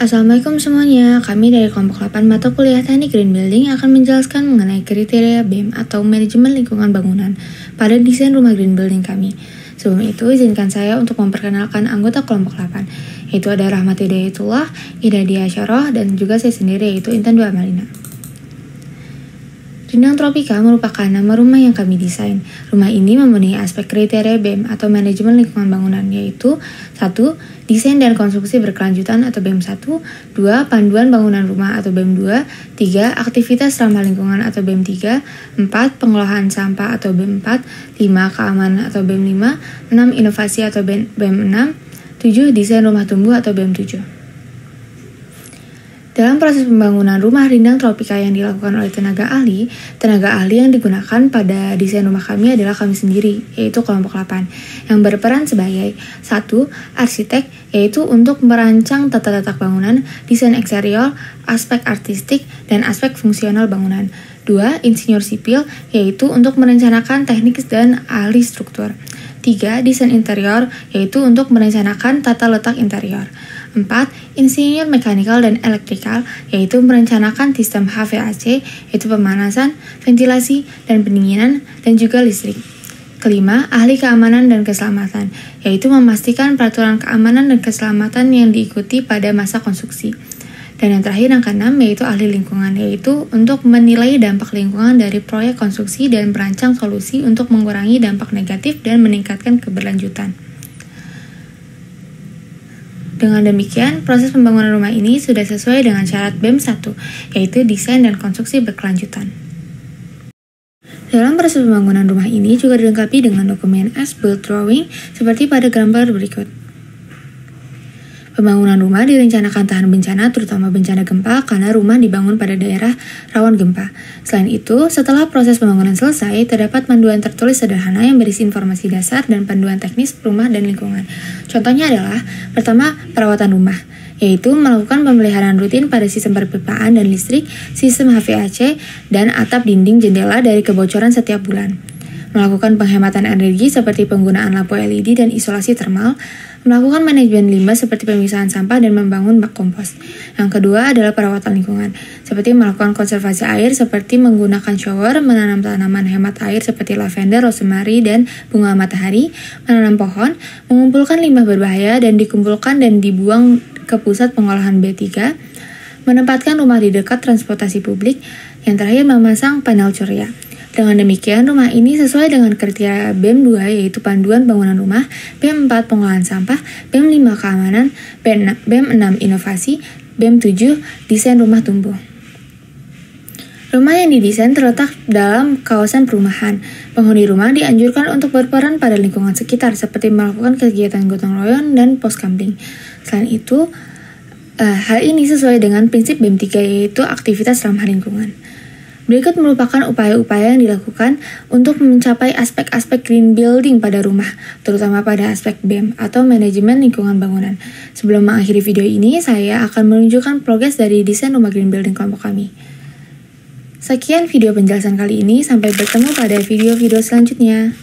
Assalamualaikum semuanya, kami dari kelompok 8 mata kuliah Teknik Green Building akan menjelaskan mengenai kriteria BEM atau Manajemen Lingkungan Bangunan pada desain rumah Green Building kami. Sebelum itu, izinkan saya untuk memperkenalkan anggota kelompok 8, yaitu ada Rahmat Hidayatullah, Ida Diasyarah, dan juga saya sendiri yaitu Intan Dua Amalina. Rindang Tropika merupakan nama rumah yang kami desain. Rumah ini memenuhi aspek kriteria BEM atau Manajemen Lingkungan Bangunan, yaitu 1. Desain dan konstruksi berkelanjutan atau BEM 1, 2. Panduan bangunan rumah atau BEM 2, 3. Aktivitas ramah lingkungan atau BEM 3, 4. Pengolahan sampah atau BEM 4, 5. Keamanan atau BEM 5, 6. Inovasi atau BEM 6, 7. Desain rumah tumbuh atau BEM 7. Dalam proses pembangunan rumah rindang tropika yang dilakukan oleh tenaga ahli yang digunakan pada desain rumah kami adalah kami sendiri, yaitu kelompok 8, yang berperan sebagai 1. Arsitek, yaitu untuk merancang tata letak bangunan, desain eksterior, aspek artistik, dan aspek fungsional bangunan. 2. Insinyur sipil, yaitu untuk merencanakan teknik dan ahli struktur. 3. Desain interior, yaitu untuk merencanakan tata letak interior. 4. Insinyur mekanikal dan elektrikal, yaitu merencanakan sistem HVAC, yaitu pemanasan, ventilasi, dan pendinginan, dan juga listrik. Kelima, ahli keamanan dan keselamatan, yaitu memastikan peraturan keamanan dan keselamatan yang diikuti pada masa konstruksi. Dan yang terakhir, yang keenam, yaitu ahli lingkungan, yaitu untuk menilai dampak lingkungan dari proyek konstruksi dan merancang solusi untuk mengurangi dampak negatif dan meningkatkan keberlanjutan. Dengan demikian, proses pembangunan rumah ini sudah sesuai dengan syarat BEM 1, yaitu desain dan konstruksi berkelanjutan. Dalam proses pembangunan rumah ini juga dilengkapi dengan dokumen as-built drawing seperti pada gambar berikut. Pembangunan rumah direncanakan tahan bencana, terutama bencana gempa, karena rumah dibangun pada daerah rawan gempa. Selain itu, setelah proses pembangunan selesai, terdapat panduan tertulis sederhana yang berisi informasi dasar dan panduan teknis rumah dan lingkungan. Contohnya adalah, pertama, perawatan rumah, yaitu melakukan pemeliharaan rutin pada sistem perpipaan dan listrik, sistem HVAC, dan atap dinding jendela dari kebocoran setiap bulan. Melakukan penghematan energi seperti penggunaan lampu LED dan isolasi termal, melakukan manajemen limbah seperti pemisahan sampah dan membangun bak kompos. Yang kedua adalah perawatan lingkungan, seperti melakukan konservasi air seperti menggunakan shower, menanam tanaman hemat air seperti lavender, rosemary, dan bunga matahari, menanam pohon, mengumpulkan limbah berbahaya dan dikumpulkan dan dibuang ke pusat pengolahan B3, menempatkan rumah di dekat transportasi publik, yang terakhir memasang panel surya. Dengan demikian, rumah ini sesuai dengan kriteria BEM 2, yaitu panduan bangunan rumah, BEM 4 pengolahan sampah, BEM 5 keamanan, BEM 6 inovasi, BEM 7 desain rumah tumbuh. Rumah yang didesain terletak dalam kawasan perumahan. Penghuni rumah dianjurkan untuk berperan pada lingkungan sekitar, seperti melakukan kegiatan gotong royong dan pos camping. Selain itu, hal ini sesuai dengan prinsip BEM 3, yaitu aktivitas ramah lingkungan. Berikut merupakan upaya-upaya yang dilakukan untuk mencapai aspek-aspek green building pada rumah, terutama pada aspek BEM atau manajemen lingkungan bangunan. Sebelum mengakhiri video ini, saya akan menunjukkan progres dari desain rumah green building kelompok kami. Sekian video penjelasan kali ini, sampai bertemu pada video-video selanjutnya.